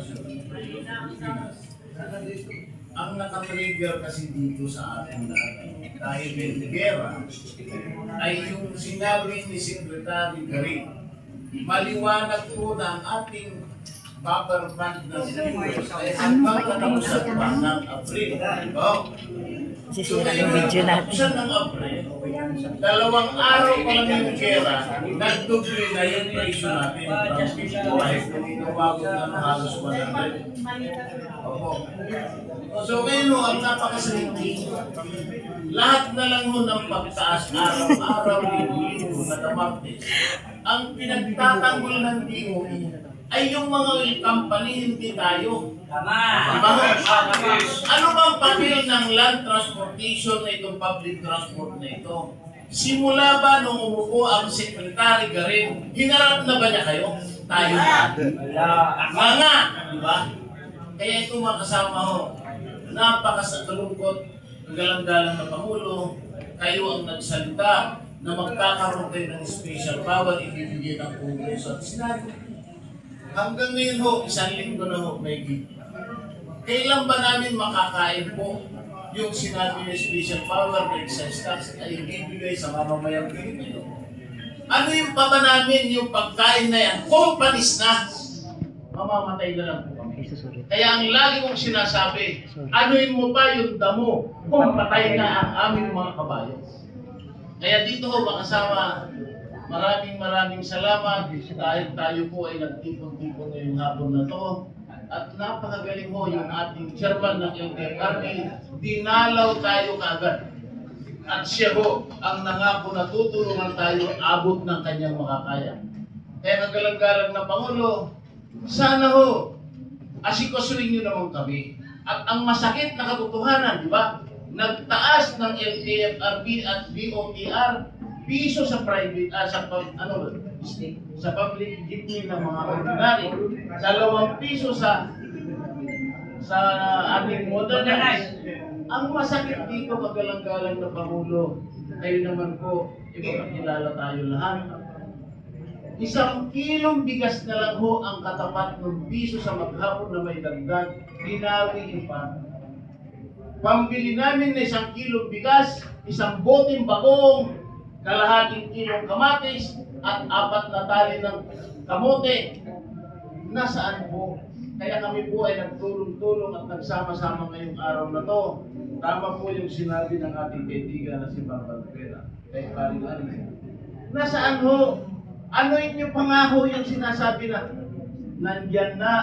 Pilipinas. Ang nakatrigger kasi dito sa ating lahat dahil may gera ay yung sinabi ni Secretary Garin. Maliwanag po na ang ating buffer fund na viewers ay hanggang katapusan pa ng April. Sisira yung video natin. Katapusan ng April, 2 araw pa lang yung gera, nagdoble na yung presyo natin. From 55 kung inumabot na ng halos 100. Opo. So ngayon ho, ang napakasaliti, lahat na lang ho ng pagtaas araw-araw linggo na damaktis. Ang pinagtatanggol ng DOE ay yung mga company, hindi tayo. Ano bang papel ng land transportation na itong public transport na ito? Simula ba nung umupo ang Secretary Garin, hinarap na ba niya kayo? Tayo ba? Mga, di ba? Kaya ito mga kasama ho, napakasalungkot, ang galang-galang na Pangulo, kayo ang nagsalita na magkakaroon kayo ng special power ibibigay ng Kongreso at Senado. Hanggang ngayon ho, 1 linggo na ho, may gig. Kailan ba namin makakain po yung sinabi ng special power na excise tax ay ibibigay sa mamamayang Pilipino? Ano yung pa ba namin yung pagkain na yan? Companies na! Mamamatay na lang po kami. Kaya ang lagi kong sinasabi, anuin mo pa yung damo kung patay na ang aming mga kabayo. Kaya dito ho, makasama, maraming salamat dahil tayo po ay nagtipon-tipon ngayong hapon na to. At napakagaling ho yung ating chairman ng LTFRB, dinalaw tayo kaagad. At siya ho, ang nangako na tutulungan tayo abot ng kanyang makakaya. Kaya kagalang-galang na Pangulo, sana ho, asikasuhin niyo naman kami. At ang masakit na katotohanan, di ba? Nagtaas ng LTFRB at BOTR piso sa private, sa public jeepney ng mga ordinary, 2 piso sa ating modernized. Ang masakit dito, kagalang-galang na Pangulo, kayo naman po, ipakilala tayo lahat. 1 kilong bigas na lang ho ang katapat ng piso sa maghapon na may dagdag, binawi pa. Pambili namin na 1 kilong bigas, 1 boteng bagong, kalahating kilong kamatis, at 4 na tali ng kamote. Nasaan po? Kaya kami po ay nagtulong-tulong at nagsama-sama ngayong araw na to. Tama po yung sinabi ng ating kaibigan na si Barbara Pera. Kay Paring Ari. Nasaan ho? Ano inyo pangako yung sinasabi na nandyan na